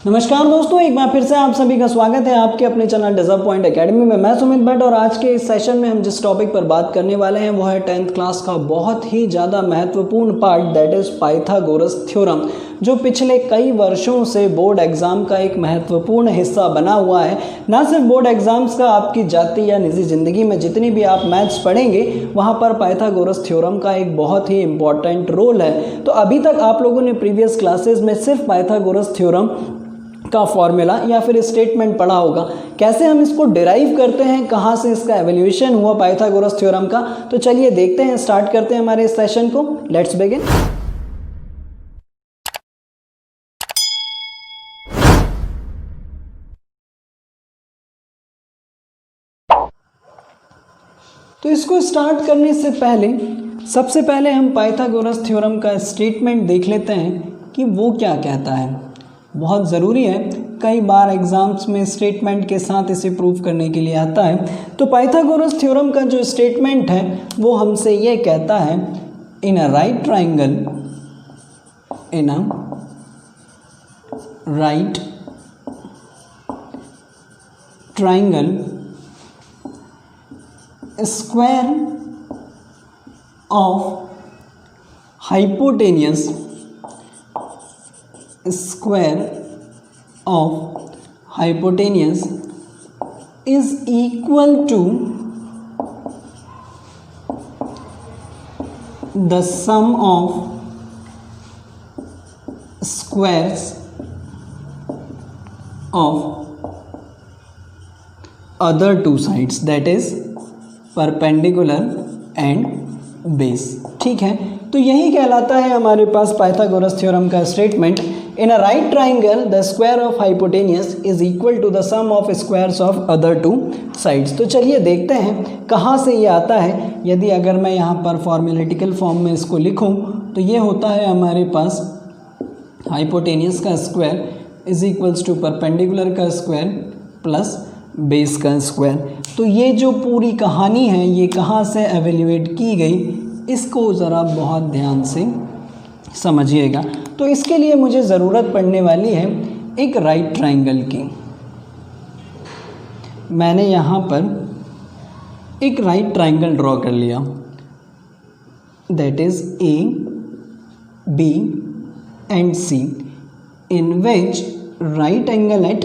नमस्कार दोस्तों, एक बार फिर से आप सभी का स्वागत है आपके अपने चैनल डेजर्व पॉइंट एकेडमी में। मैं सुमित भट्ट और आज के इस सेशन में हम जिस टॉपिक पर बात करने वाले हैं वो है 10th क्लास का बहुत ही ज़्यादा महत्वपूर्ण part, that is Pythagoras theorem, जो पिछले कई वर्षों से बोर्ड एग्ज़ाम का एक महत्वपूर्ण हिस्सा बना हुआ है। ना सिर्फ बोर्ड एग्ज़ाम्स का, आपकी जाति या निजी ज़िंदगी में जितनी भी आप मैथ्स पढ़ेंगे वहाँ पर पाइथागोरस थ्योरम का एक बहुत ही इंपॉर्टेंट रोल है। तो अभी तक आप लोगों ने प्रीवियस क्लासेस में सिर्फ पाइथागोरस थ्योरम का फॉर्मूला या फिर स्टेटमेंट पढ़ा होगा, कैसे हम इसको डिराइव करते हैं, कहाँ से इसका एवोल्यूशन हुआ पाइथागोरस थ्योरम का। तो चलिए देखते हैं, स्टार्ट करते हैं हमारे इस सेशन को। Let's begin. तो इसको स्टार्ट करने से पहले सबसे पहले हम पाइथागोरस थ्योरम का स्टेटमेंट देख लेते हैं कि वो क्या कहता है। बहुत ज़रूरी है, कई बार एग्ज़ाम्स में स्टेटमेंट के साथ इसे प्रूव करने के लिए आता है। तो पाइथागोरस थ्योरम का जो स्टेटमेंट है वो हमसे ये कहता है, in a right triangle, in a right triangle square of hypotenuse square of hypotenuse is equal to the sum of squares of other two sides, that is perpendicular and base। ठीक है, तो यही कहलाता है हमारे पास पाइथागोरस थ्योरम का statement. In a right triangle the square of hypotenuse is equal to the sum of squares of other two sides. तो चलिए देखते हैं कहाँ से ये आता है। यदि अगर मैं यहाँ पर फॉर्मेटिकल फॉर्म में इसको लिखूँ तो ये होता है हमारे पास हाइपोटेनियस का square is equals to perpendicular का स्क्वायर प्लस बेस का स्क्वायर। तो ये जो पूरी कहानी है ये कहाँ से एवेल्यूएट की गई, इसको ज़रा बहुत ध्यान से समझिएगा। तो इसके लिए मुझे ज़रूरत पड़ने वाली है एक राइट ट्राइंगल की। मैंने यहाँ पर एक राइट ट्राइंगल ड्रॉ कर लिया, that is A B and C, in which right angle at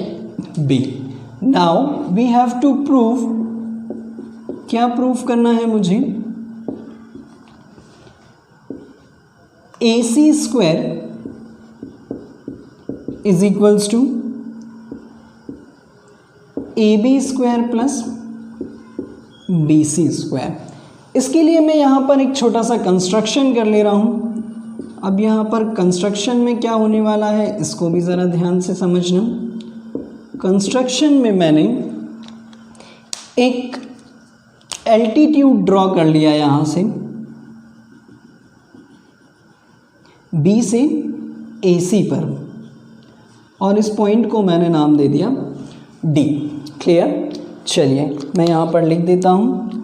B. Now we have to prove, क्या प्रूव करना है मुझे, AC square is equals to AB square plus BC square. इसके लिए मैं यहाँ पर एक छोटा सा कंस्ट्रक्शन कर ले रहा हूँ। अब यहाँ पर कंस्ट्रक्शन में क्या होने वाला है इसको भी ज़रा ध्यान से समझना। कंस्ट्रक्शन में मैंने एक एल्टीट्यूड ड्रॉ कर लिया यहाँ से, B से AC पर, और इस पॉइंट को मैंने नाम दे दिया D। क्लियर? चलिए मैं यहाँ पर लिख देता हूँ,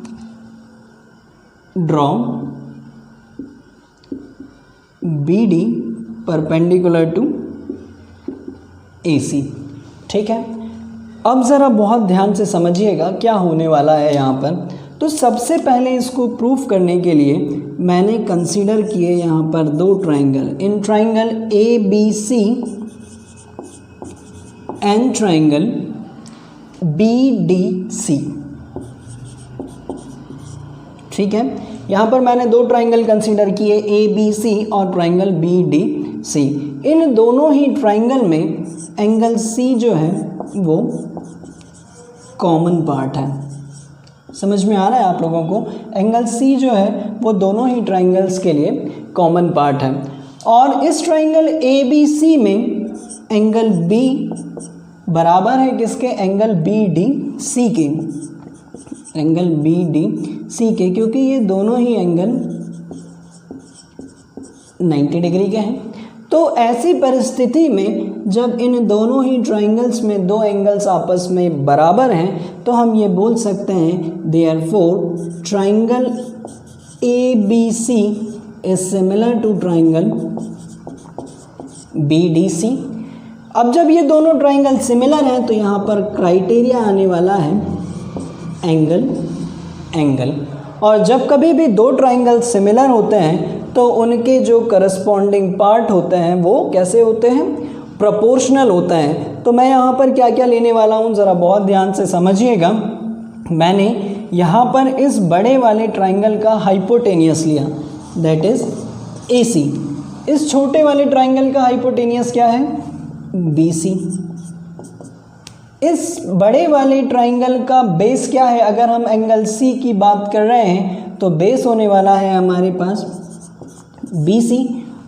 draw BD perpendicular to AC। ठीक है, अब ज़रा बहुत ध्यान से समझिएगा क्या होने वाला है यहाँ पर। तो सबसे पहले इसको प्रूफ करने के लिए मैंने कंसीडर किए यहाँ पर दो triangle, in triangle ABC and triangle BDC। ठीक है, यहाँ पर मैंने दो ट्राइंगल कंसीडर किए, ABC और ट्राइंगल BDC। इन दोनों ही ट्राइंगल में एंगल C जो है वो कॉमन पार्ट है। समझ में आ रहा है आप लोगों को? एंगल C जो है वो दोनों ही ट्राइंगल्स के लिए कॉमन पार्ट है। और इस ट्राइंगल ABC में एंगल B बराबर है किसके, एंगल BDC के, एंगल BDC के, क्योंकि ये दोनों ही एंगल 90 डिग्री के हैं। तो ऐसी परिस्थिति में जब इन दोनों ही ट्राइंगल्स में दो एंगल्स आपस में बराबर हैं तो हम ये बोल सकते हैं therefore triangle ABC is similar to triangle BDC। अब जब ये दोनों ट्राइंगल सिमिलर हैं तो यहाँ पर क्राइटेरिया आने वाला है एंगल एंगल। और जब कभी भी दो ट्राइंगल सिमिलर होते हैं तो उनके जो करस्पॉन्डिंग पार्ट होते हैं वो कैसे होते हैं, प्रोपोर्शनल होते हैं। तो मैं यहाँ पर क्या क्या लेने वाला हूँ ज़रा बहुत ध्यान से समझिएगा। मैंने यहाँ पर इस बड़े वाले ट्राइंगल का हाइपोटेनियस लिया, दैट इज़ AC। इस छोटे वाले ट्राइंगल का हाइपोटेनियस क्या है, BC। इस बड़े वाले ट्राइंगल का बेस क्या है, अगर हम एंगल C की बात कर रहे हैं तो बेस होने वाला है हमारे पास BC,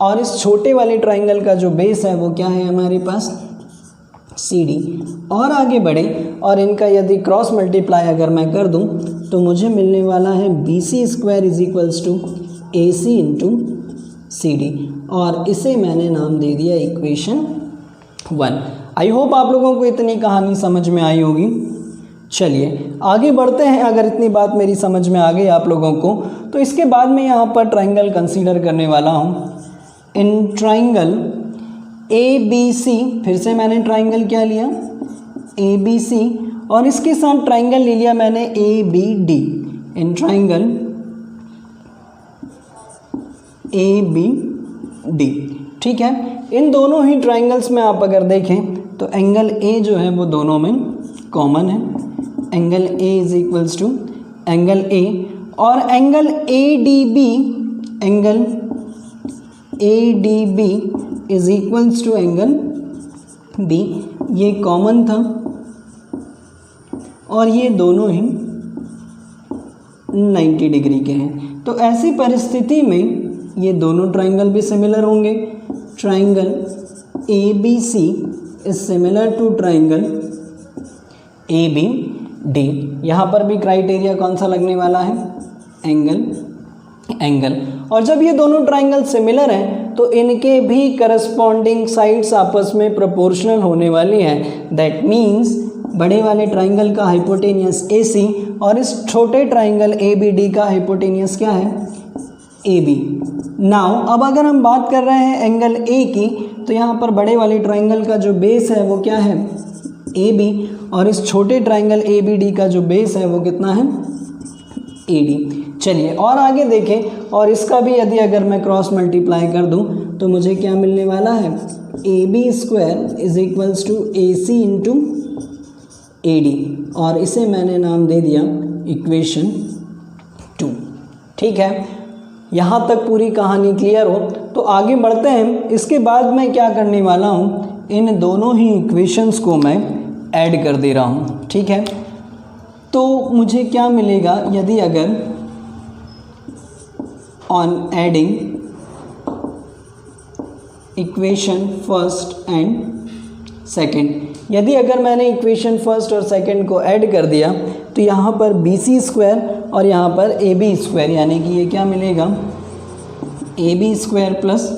और इस छोटे वाले ट्राइंगल का जो बेस है वो क्या है हमारे पास CD। और आगे बढ़े और इनका यदि क्रॉस मल्टीप्लाई अगर मैं कर दूं तो मुझे मिलने वाला है BC square is equals to AC into CD, और इसे मैंने नाम दे दिया इक्वेशन 1। आई होप आप लोगों को इतनी कहानी समझ में आई होगी। चलिए आगे बढ़ते हैं। अगर इतनी बात मेरी समझ में आ गई आप लोगों को तो इसके बाद मैं यहाँ पर ट्राइंगल कंसीडर करने वाला हूँ। इन ट्राइंगल ABC, फिर से मैंने ट्राइंगल क्या लिया ABC, और इसके साथ ट्राइंगल ले लिया मैंने ABD। इन ट्राइंगल ABD, ठीक है। इन दोनों ही ट्राइंगल्स में आप अगर देखें तो एंगल A जो है वो दोनों में कॉमन है। Angle A is equals to angle A, और angle ADB, angle ADB is equals to angle B, ये कॉमन था और ये दोनों ही 90 डिग्री के हैं। तो ऐसी परिस्थिति में ये दोनों ट्राइंगल भी सिमिलर होंगे। Triangle ABC is similar to triangle ABD। यहाँ पर भी क्राइटेरिया कौन सा लगने वाला है, एंगल एंगल। और जब ये दोनों ट्राइंगल सिमिलर हैं तो इनके भी करस्पॉन्डिंग साइड्स आपस में प्रोपोर्शनल होने वाली हैं। दैट मीन्स बड़े वाले ट्राइंगल का हाइपोटेनियस AC और इस छोटे ट्राइंगल ABD का हाइपोटेनियस क्या है, AB। नाउ अब अगर हम बात कर रहे हैं एंगल A की तो यहाँ पर बड़े वाले ट्राइंगल का जो बेस है वो क्या है, AB, और इस छोटे ट्राइंगल ABD का जो बेस है वो कितना है, AD। चलिए और आगे देखें, और इसका भी यदि अगर मैं क्रॉस मल्टीप्लाई कर दूं तो मुझे क्या मिलने वाला है, AB square is equals to AC into AD, और इसे मैंने नाम दे दिया इक्वेशन 2। ठीक है, यहाँ तक पूरी कहानी क्लियर हो तो आगे बढ़ते हैं। इसके बाद मैं क्या करने वाला हूँ, इन दोनों ही इक्वेशंस को मैं ऐड कर दे रहा हूँ। ठीक है, तो मुझे क्या मिलेगा यदि अगर on adding equation first and second, यदि अगर मैंने इक्वेशन फर्स्ट और सेकंड को ऐड कर दिया तो यहाँ पर BC स्क्वायर और यहाँ पर AB स्क्वायर, यानी कि ये क्या मिलेगा, AB square plus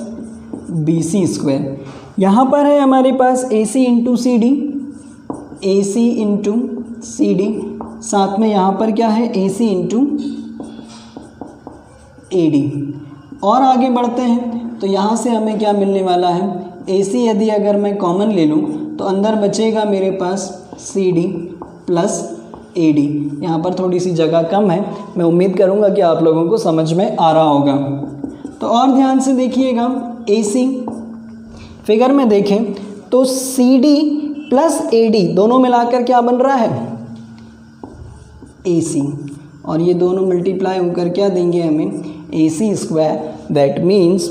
BC square. यहाँ पर है हमारे पास AC into CD, AC into CD, साथ में यहाँ पर क्या है, AC इंटू AD। और आगे बढ़ते हैं तो यहाँ से हमें क्या मिलने वाला है, AC यदि अगर मैं कॉमन ले लूँ तो अंदर बचेगा मेरे पास CD प्लस AD। यहाँ पर थोड़ी सी जगह कम है, मैं उम्मीद करूँगा कि आप लोगों को समझ में आ रहा होगा। तो और ध्यान से देखिएगा, AC फिगर में देखें तो CD प्लस AD दोनों मिलाकर क्या बन रहा है, AC, और ये दोनों मल्टीप्लाई होकर क्या देंगे हमें, AC square. That means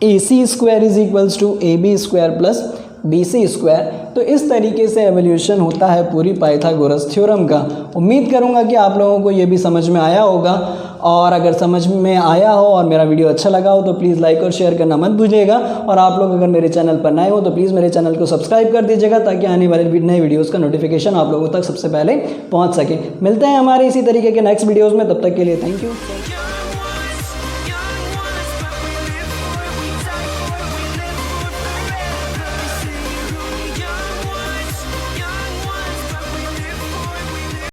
AC square is equals to AB square plus BC square. तो इस तरीके से एवोल्यूशन होता है पूरी पाइथागोरस थ्योरम का। उम्मीद करूंगा कि आप लोगों को ये भी समझ में आया होगा, और अगर समझ में आया हो और मेरा वीडियो अच्छा लगा हो तो प्लीज़ लाइक और शेयर करना मत भूलिएगा। और आप लोग अगर मेरे चैनल पर नए हो तो प्लीज़ मेरे चैनल को सब्सक्राइब कर दीजिएगा ताकि आने वाले नए वीडियोज़ का नोटिफिकेशन आप लोगों तक सबसे पहले पहुँच सके। मिलते हैं हमारे इसी तरीके के नेक्स्ट वीडियोज़ में, तब तक के लिए थैंक यू।